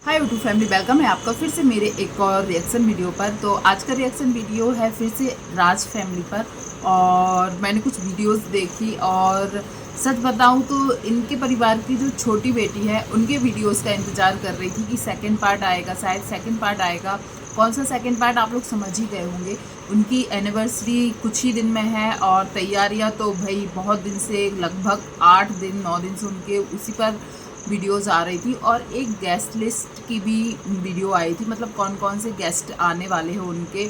Hi YouTube family, welcome है आपका फिर से मेरे एक और रिएक्शन वीडियो पर। तो आज का रिएक्शन वीडियो है फिर से राज फैमिली पर। और मैंने कुछ वीडियोस देखी और सच बताऊं तो इनके परिवार की जो छोटी बेटी है उनके वीडियोस का इंतज़ार कर रही थी कि सेकंड पार्ट आएगा, शायद सेकंड पार्ट आएगा। कौन सा सेकंड पार्ट आप लोग समझ ही गए होंगे। उनकी एनिवर्सरी कुछ ही दिन में है और तैयारियां तो भाई बहुत दिन से, लगभग 8 दिन 9 दिन से उनके उसी पर वीडियोस आ रही थी। और एक गेस्ट लिस्ट की भी वीडियो आई थी, मतलब कौन कौन से गेस्ट आने वाले हैं उनके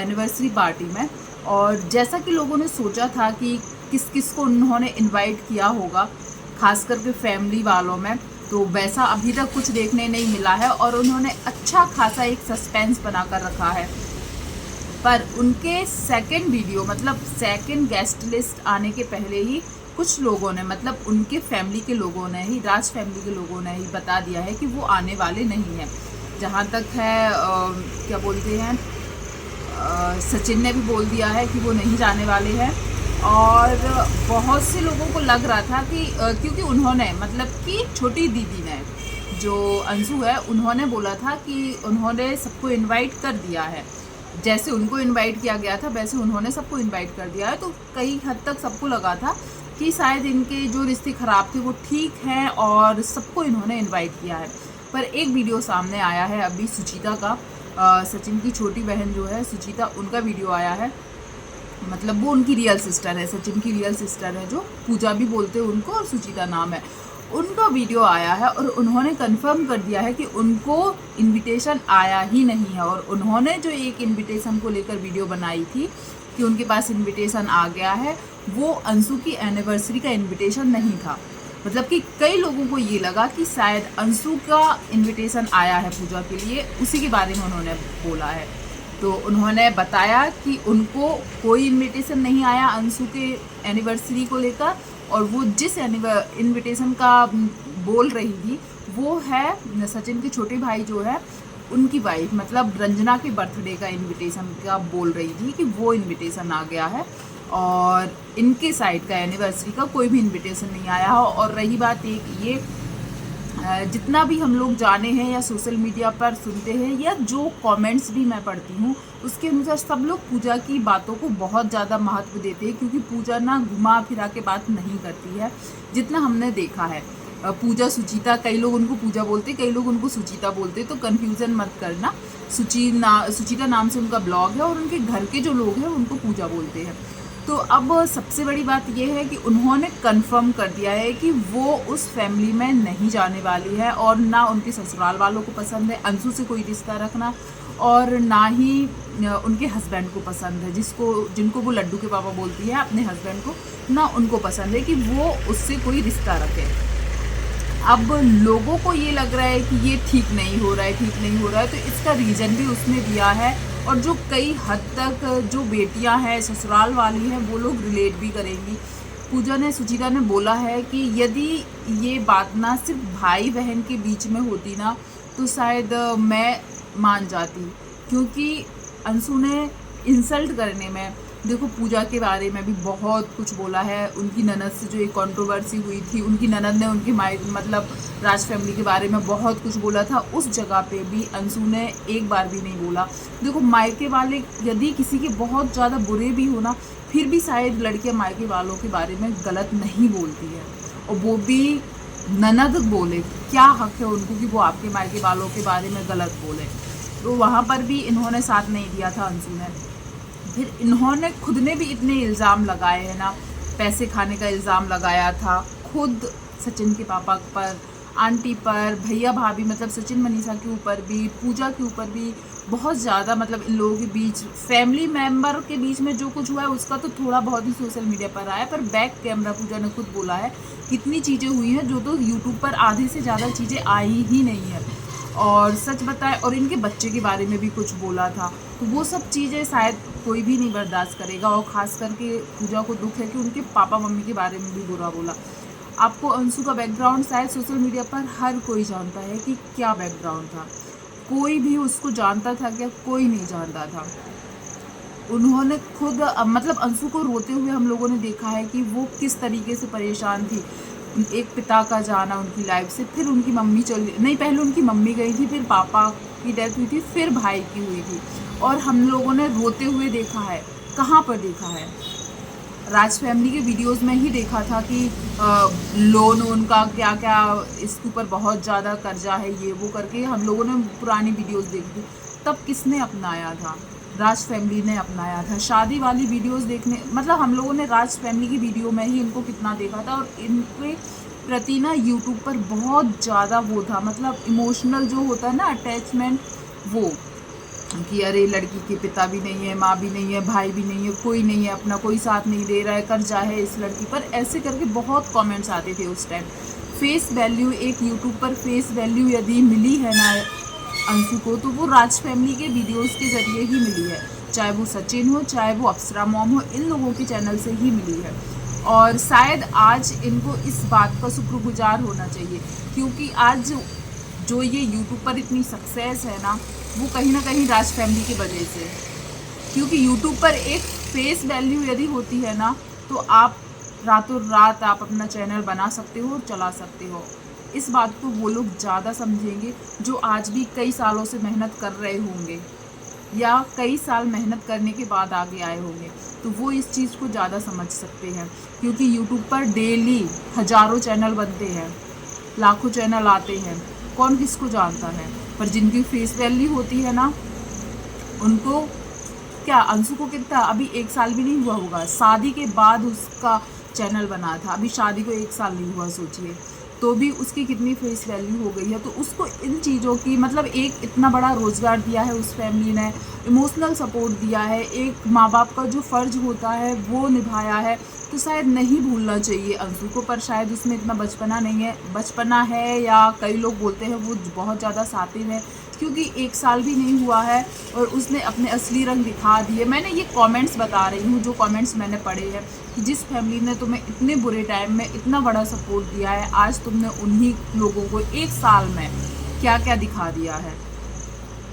एनिवर्सरी पार्टी में। और जैसा कि लोगों ने सोचा था कि किस किस को उन्होंने इनवाइट किया होगा, खास करके फैमिली वालों में, तो वैसा अभी तक कुछ देखने नहीं मिला है। और उन्होंने अच्छा खासा एक सस्पेंस बनाकर रखा है। पर उनके सेकंड वीडियो, मतलब सेकंड गेस्ट लिस्ट आने के पहले ही कुछ लोगों ने, मतलब उनके फैमिली के लोगों ने ही, राज फैमिली के लोगों ने ही बता दिया है कि वो आने वाले नहीं हैं। जहाँ तक है क्या बोलते हैं, सचिन ने भी बोल दिया है कि वो नहीं जाने वाले हैं। और बहुत से लोगों को लग रहा था कि क्योंकि उन्होंने, मतलब कि छोटी दीदी ने, जो अंशु है, उन्होंने बोला था कि उन्होंने सबको इनवाइट कर दिया है। जैसे उनको इनवाइट किया गया था वैसे उन्होंने सबको इनवाइट कर दिया है। तो कई हद तक सबको लगा था कि शायद इनके जो रिश्ते ख़राब थे वो ठीक हैं और सबको इन्होंने इनवाइट किया है। पर एक वीडियो सामने आया है अभी सुचिता का, सचिन की छोटी बहन जो है सुचिता, उनका वीडियो आया है। मतलब वो उनकी रियल सिस्टर है, सचिन की रियल सिस्टर है, जो पूजा भी बोलते हैं उनको और सुचिता नाम है। उनका वीडियो आया है और उन्होंने कंफर्म कर दिया है कि उनको इनविटेशन आया ही नहीं है। और उन्होंने जो एक इनविटेशन को लेकर वीडियो बनाई थी कि उनके पास इनविटेशन आ गया है, वो अंशु की एनिवर्सरी का इनविटेशन नहीं था। मतलब कि कई लोगों को ये लगा कि शायद अंशु का इनविटेशन आया है पूजा के लिए, उसी के बारे में उन्होंने बोला है। तो उन्होंने बताया कि उनको कोई इनविटेशन नहीं आया अंशु के एनिवर्सरी को लेकर। और वो जिस इनविटेशन का बोल रही थी वो है सचिन के छोटे भाई जो है उनकी वाइफ, मतलब रंजना के बर्थडे का इनविटेशन का बोल रही थी कि वो इनविटेशन आ गया है। और इनके साइड का एनिवर्सरी का कोई भी इनविटेशन नहीं आया हो। और रही बात एक ये, जितना भी हम लोग जाने हैं या सोशल मीडिया पर सुनते हैं या जो कमेंट्स भी मैं पढ़ती हूँ, उसके अनुसार सब लोग पूजा की बातों को बहुत ज़्यादा महत्व देते हैं। क्योंकि पूजा ना घुमा फिरा के बात नहीं करती है, जितना हमने देखा है। पूजा सुचिता, कई लोग उनको पूजा बोलते, कई लोग उनको सुचिता बोलते, तो कन्फ्यूज़न मत करना। सुचिता नाम से उनका ब्लॉग है और उनके घर के जो लोग हैं उनको पूजा बोलते हैं। तो अब सबसे बड़ी बात यह है कि उन्होंने कंफर्म कर दिया है कि वो उस फैमिली में नहीं जाने वाली है। और ना उनके ससुराल वालों को पसंद है अंशु से कोई रिश्ता रखना, और ना ही उनके हस्बैंड को पसंद है, जिनको वो लड्डू के पापा बोलती है अपने हस्बैंड को, ना उनको पसंद है कि वो उससे कोई रिश्ता रखे। अब लोगों को ये लग रहा है कि ये ठीक नहीं हो रहा है, तो इसका रीज़न भी उसने दिया है। और जो कई हद तक जो बेटियां हैं ससुराल वाली हैं वो लोग रिलेट भी करेंगी। सुचिता ने बोला है कि यदि ये बात ना सिर्फ भाई बहन के बीच में होती ना, तो शायद मैं मान जाती। क्योंकि अंशु ने इंसल्ट करने में, देखो पूजा के बारे में भी बहुत कुछ बोला है। उनकी ननद से जो एक कंट्रोवर्सी हुई थी, उनकी ननद ने उनकी मतलब राज फैमिली के बारे में बहुत कुछ बोला था, उस जगह पे भी अंशु ने एक बार भी नहीं बोला। देखो मायके वाले यदि किसी के बहुत ज़्यादा बुरे भी हो ना, फिर भी शायद लड़कियां मायके वालों के बारे में गलत नहीं बोलती है। और वो भी ननद बोले, क्या हक है उनको कि वो आपके मायके वालों के बारे में गलत बोले। तो वहाँ पर भी इन्होंने साथ नहीं दिया था अंशु ने। फिर इन्होंने खुद ने भी इतने इल्ज़ाम लगाए हैं ना, पैसे खाने का इल्ज़ाम लगाया था खुद सचिन के पापा पर, आंटी पर, भैया भाभी, मतलब सचिन मनीषा के ऊपर भी, पूजा के ऊपर भी बहुत ज़्यादा। मतलब इन लोगों के बीच, फैमिली मेम्बर के बीच में जो कुछ हुआ है उसका तो थोड़ा बहुत ही सोशल मीडिया पर आया, पर बैक कैमरा पूजा ने खुद बोला है कितनी चीज़ें हुई हैं जो तो यूट्यूब पर आधे से ज़्यादा चीज़ें आई ही नहीं है। और सच बताए, और इनके बच्चे के बारे में भी कुछ बोला था। तो वो सब चीज़ें शायद कोई भी नहीं बर्दाश्त करेगा। और ख़ास करके पूजा को दुख है कि उनके पापा मम्मी के बारे में भी बुरा बोला। आपको अंशु का बैकग्राउंड शायद सोशल मीडिया पर हर कोई जानता है कि क्या बैकग्राउंड था। कोई भी उसको जानता था क्या? कोई नहीं जानता था। उन्होंने खुद मतलब अंशु को रोते हुए हम लोगों ने देखा है कि वो किस तरीके से परेशान थी। एक पिता का जाना उनकी लाइफ से, फिर उनकी मम्मी चली नहीं, पहले उनकी मम्मी गई थी, फिर पापा की डेथ हुई थी, फिर भाई की हुई थी। और हम लोगों ने रोते हुए देखा है। कहाँ पर देखा है? राज फैमिली के वीडियोस में ही देखा था कि लोन उनका क्या क्या, इसके ऊपर बहुत ज़्यादा कर्जा है, ये वो करके हम लोगों ने पुरानी वीडियोस देखी थी। तब किसने अपनाया था? राज फैमिली ने अपनाया था। शादी वाली वीडियोस देखने, मतलब हम लोगों ने राज फैमिली की वीडियो में ही इनको कितना देखा था, और इनके प्रति ना यूट्यूब पर बहुत ज़्यादा वो था, मतलब इमोशनल जो होता है ना अटैचमेंट, वो कि अरे लड़की के पिता भी नहीं है, माँ भी नहीं है, भाई भी नहीं है, कोई नहीं है अपना, कोई साथ नहीं दे रहा है, कर्जा है इस लड़की पर, ऐसे करके बहुत कमेंट्स आते थे उस टाइम। फेस वैल्यू, एक यूट्यूब पर फेस वैल्यू यदि मिली है ना अंशु को, तो वो राज फैमिली के वीडियोस के ज़रिए ही मिली है। चाहे वो सचिन हो, चाहे वो अप्सरा मॉम हो, इन लोगों के चैनल से ही मिली है। और शायद आज इनको इस बात का शुक्रगुजार होना चाहिए, क्योंकि आज जो ये यूट्यूब पर इतनी सक्सेस है ना, वो कहीं ना कहीं राज फैमिली की वजह से। क्योंकि यूट्यूब पर एक फेस वैल्यू यदि होती है ना, तो आप रातों रात आप अपना चैनल बना सकते हो और चला सकते हो। इस बात को वो लोग ज़्यादा समझेंगे जो आज भी कई सालों से मेहनत कर रहे होंगे, या कई साल मेहनत करने के बाद आगे आए होंगे, तो वो इस चीज़ को ज़्यादा समझ सकते हैं। क्योंकि यूट्यूब पर डेली हज़ारों चैनल बनते हैं, लाखों चैनल आते हैं, कौन किसको जानता है। पर जिनकी फेस वैल्यू होती है ना, उनको, क्या अंशु को कितना, अभी 1 साल भी नहीं हुआ होगा, शादी के बाद उसका चैनल बना था, अभी शादी को 1 साल नहीं हुआ सोचिए, तो भी उसकी कितनी फेस वैल्यू हो गई है। तो उसको इन चीज़ों की, मतलब एक इतना बड़ा रोज़गार दिया है उस फैमिली ने, इमोशनल सपोर्ट दिया है, एक माँ बाप का जो फ़र्ज होता है वो निभाया है। तो शायद नहीं भूलना चाहिए अंशु को, पर शायद उसमें इतना बचपना नहीं है, बचपना है, या कई लोग बोलते हैं वो बहुत ज़्यादा शातिर है, क्योंकि 1 साल भी नहीं हुआ है और उसने अपने असली रंग दिखा दिए। मैंने ये कमेंट्स बता रही हूँ, जो कमेंट्स मैंने पढ़े हैं, कि जिस फैमिली ने तुम्हें इतने बुरे टाइम में इतना बड़ा सपोर्ट दिया है, आज तुमने उन्हीं लोगों को 1 साल में क्या क्या दिखा दिया है।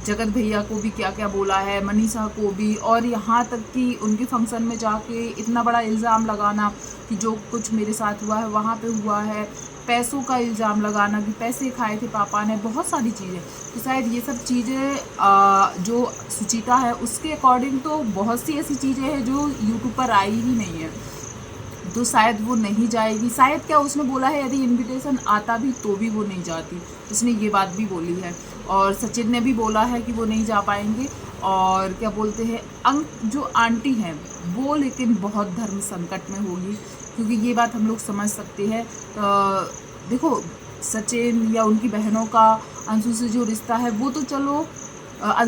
जगत भैया को भी क्या क्या बोला है, मनीषा को भी, और यहाँ तक कि उनके फंक्शन में जाके इतना बड़ा इल्ज़ाम लगाना कि जो कुछ मेरे साथ हुआ है वहाँ पे हुआ है, पैसों का इल्ज़ाम लगाना कि पैसे खाए थे पापा ने, बहुत सारी चीज़ें। तो शायद ये सब चीज़ें जो सुचिता है उसके अकॉर्डिंग तो बहुत सी ऐसी चीज़ें हैं जो यूट्यूब पर आई ही नहीं है, तो शायद वो नहीं जाएगी। शायद क्या उसने बोला है, यदि इनविटेशन आता भी तो भी वो नहीं जाती, उसने ये बात भी बोली है। और सचिन ने भी बोला है कि वो नहीं जा पाएंगे। और क्या बोलते हैं, जो आंटी हैं वो लेकिन बहुत धर्म संकट में होगी, क्योंकि ये बात हम लोग समझ सकते हैं। देखो, सचिन या उनकी बहनों का अंशु से जो रिश्ता है वो तो चलो,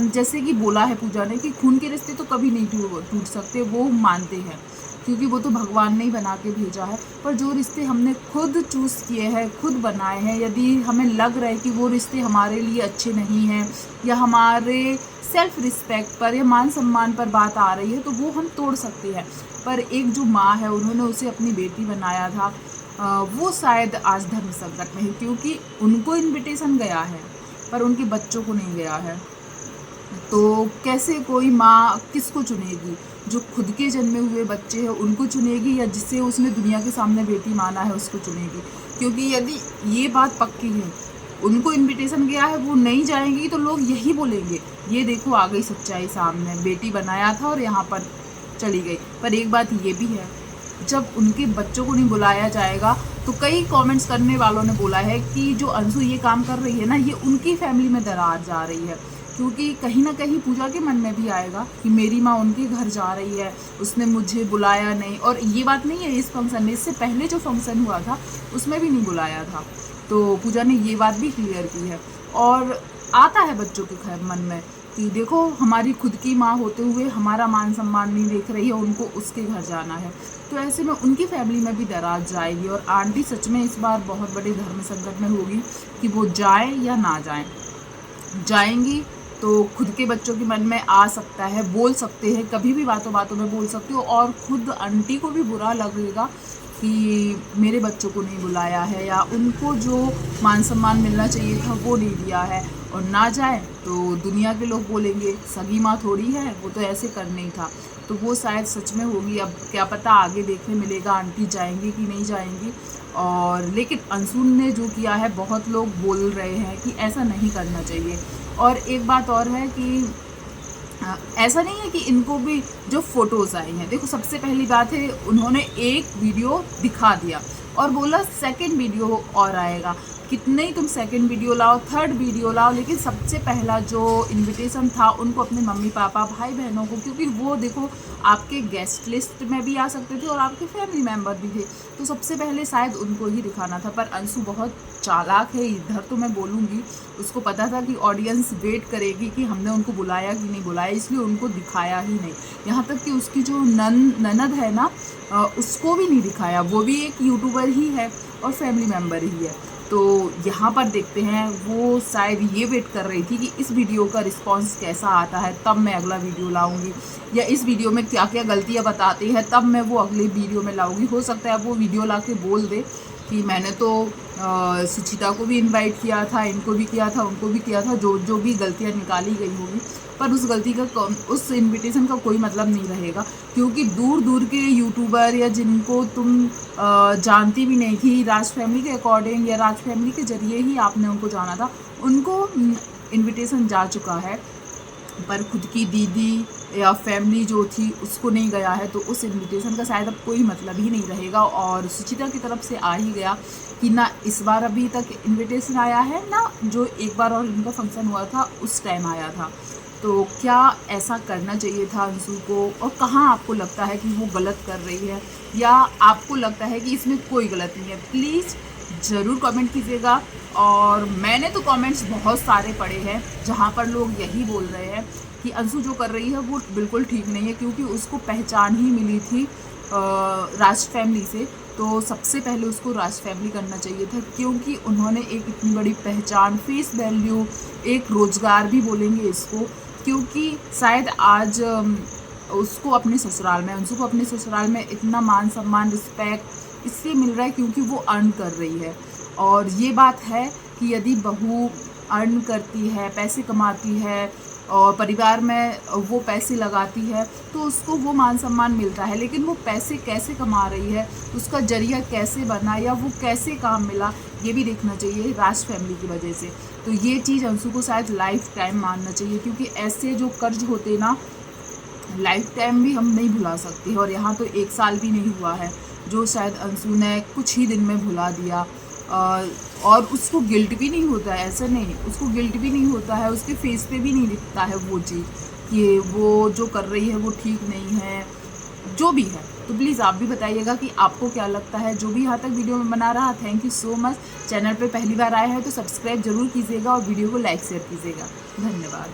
जैसे कि बोला है पूजा ने कि खून के रिश्ते तो कभी नहीं टूट सकते, वो मानते हैं, क्योंकि वो तो भगवान ने ही बना के भेजा है। पर जो रिश्ते हमने खुद चूज़ किए हैं, खुद बनाए हैं, यदि हमें लग रहा है कि वो रिश्ते हमारे लिए अच्छे नहीं हैं, या हमारे सेल्फ रिस्पेक्ट पर या मान सम्मान पर बात आ रही है, तो वो हम तोड़ सकते हैं। पर एक जो माँ है, उन्होंने उसे अपनी बेटी बनाया था, वो शायद आज धर्म संकट में है, क्योंकि उनको इनविटेशन गया है पर उनके बच्चों को नहीं गया है। तो कैसे कोई माँ किसको चुनेगी? जो खुद के जन्मे हुए बच्चे हैं उनको चुनेगी, या जिसे उसने दुनिया के सामने बेटी माना है उसको चुनेगी? क्योंकि यदि ये बात पक्की है, उनको इनविटेशन गया है, वो नहीं जाएंगी, तो लोग यही बोलेंगे, ये देखो आ गई सच्चाई सामने, बेटी बनाया था और यहाँ पर चली गई। पर एक बात ये भी है, जब उनके बच्चों को नहीं बुलाया जाएगा, तो कई कमेंट्स करने वालों ने बोला है कि जो अंशु ये काम कर रही है ना, ये उनकी फैमिली में दरार जा रही है। क्योंकि कहीं ना कहीं पूजा के मन में भी आएगा कि मेरी माँ उनके घर जा रही है, उसने मुझे बुलाया नहीं। और ये बात नहीं है इस फंक्शन में, इससे पहले जो फंक्शन हुआ था उसमें भी नहीं बुलाया था। तो पूजा ने ये बात भी क्लियर की है। और आता है बच्चों के मन में कि देखो, हमारी खुद की माँ होते हुए हमारा मान सम्मान नहीं देख रही है, उनको उसके घर जाना है। तो ऐसे में उनकी फैमिली में भी दरार जाएगी। और आंटी सच में इस बार बहुत बड़े धर्म संकट में होगी कि वो जाए या ना जाए। जाएंगी तो खुद के बच्चों के मन में आ सकता है, बोल सकते हैं, कभी भी बातों बातों में बोल सकते हो, और खुद आंटी को भी बुरा लगेगा कि मेरे बच्चों को नहीं बुलाया है, या उनको जो मान सम्मान मिलना चाहिए था वो नहीं दिया है। और ना जाए तो दुनिया के लोग बोलेंगे सगी माँ थोड़ी है, वो तो ऐसे करना ही था। तो वो शायद सच में होगी। अब क्या पता, आगे देखने मिलेगा आंटी जाएंगी कि नहीं जाएंगी। और लेकिन अंशु ने जो किया है, बहुत लोग बोल रहे हैं कि ऐसा नहीं करना चाहिए। और एक बात और है कि ऐसा नहीं है कि इनको भी जो फ़ोटोज़ आई हैं, देखो सबसे पहली बात है उन्होंने एक वीडियो दिखा दिया और बोला सेकंड वीडियो और आएगा। कितने ही तुम सेकंड वीडियो लाओ, थर्ड वीडियो लाओ, लेकिन सबसे पहला जो इनविटेशन था उनको अपने मम्मी पापा भाई बहनों को, क्योंकि वो देखो आपके गेस्ट लिस्ट में भी आ सकते थे और आपके फैमिली मेम्बर भी थे, तो सबसे पहले शायद उनको ही दिखाना था। पर अंशु बहुत चालाक है, इधर तो मैं बोलूँगी, उसको पता था कि ऑडियंस वेट करेगी कि हमने उनको बुलाया कि नहीं बुलाया, इसलिए उनको दिखाया ही नहीं। यहाँ तक कि उसकी जो ननद है ना, उसको भी नहीं दिखाया, वो भी एक यूट्यूबर ही है और फैमिली मेम्बर ही है। तो यहाँ पर देखते हैं, वो शायद ये वेट कर रही थी कि इस वीडियो का रिस्पांस कैसा आता है, तब मैं अगला वीडियो लाऊंगी, या इस वीडियो में क्या क्या गलतियाँ बताती है तब मैं वो अगले वीडियो में लाऊंगी। हो सकता है वो वीडियो ला के बोल दे कि मैंने तो सुचिता को भी इनवाइट किया था, इनको भी किया था, उनको भी किया था, जो जो भी गलतियाँ निकाली गई होगी, पर उस गलती का उस इनविटेशन का कोई मतलब नहीं रहेगा, क्योंकि दूर दूर के यूट्यूबर या जिनको तुम जानती भी नहीं थी, राज फैमिली के अकॉर्डिंग या राज फैमिली के जरिए ही आपने उनको जाना था, उनको इनविटेशन जा चुका है, पर खुद की दीदी या फैमिली जो थी उसको नहीं गया है, तो उस इनविटेशन का शायद अब कोई मतलब ही नहीं रहेगा। और सुचिता की तरफ से आ ही गया कि ना इस बार अभी तक इनविटेशन आया है, ना जो एक बार और इनका फंक्शन हुआ था उस टाइम आया था। तो क्या ऐसा करना चाहिए था अंशु को, और कहाँ आपको लगता है कि वो गलत कर रही है, या आपको लगता है कि इसमें कोई गलत नहीं है? प्लीज़ ज़रूर कमेंट कीजिएगा। और मैंने तो कमेंट्स बहुत सारे पढ़े हैं जहाँ पर लोग यही बोल रहे हैं कि अंशु जो कर रही है वो बिल्कुल ठीक नहीं है, क्योंकि उसको पहचान ही मिली थी राज फैमिली से, तो सबसे पहले उसको राज फैमिली करना चाहिए था, क्योंकि उन्होंने एक इतनी बड़ी पहचान, फेस वैल्यू, एक रोज़गार भी बोलेंगे इसको, क्योंकि शायद आज उसको अपने ससुराल में, अंशु को अपने ससुराल में इतना मान सम्मान, रिस्पेक्ट इसलिए मिल रहा है क्योंकि वो अर्न कर रही है। और ये बात है कि यदि बहू अर्न करती है, पैसे कमाती है और परिवार में वो पैसे लगाती है, तो उसको वो मान सम्मान मिलता है, लेकिन वो पैसे कैसे कमा रही है, उसका जरिया कैसे बना, या वो कैसे काम मिला, ये भी देखना चाहिए राज फैमिली की वजह से। तो ये चीज़ अंशु को शायद लाइफ टाइम मानना चाहिए, क्योंकि ऐसे जो कर्ज होते ना, लाइफ टाइम भी हम नहीं भुला सकते, और यहाँ तो 1 साल भी नहीं हुआ है, जो शायद अंशु ने कुछ ही दिन में भुला दिया। और उसको गिल्ट भी नहीं होता है, ऐसा नहीं, उसको गिल्ट भी नहीं होता है, उसके फेस पे भी नहीं दिखता है वो चीज़ कि वो जो कर रही है वो ठीक नहीं है, जो भी है। तो प्लीज़ आप भी बताइएगा कि आपको क्या लगता है। जो भी यहाँ तक वीडियो में बना रहा, thank you so much. Channel पे पहली बार आए हैं तो सब्सक्राइब जरूर कीजिएगा और वीडियो को लाइक शेयर कीजिएगा। धन्यवाद।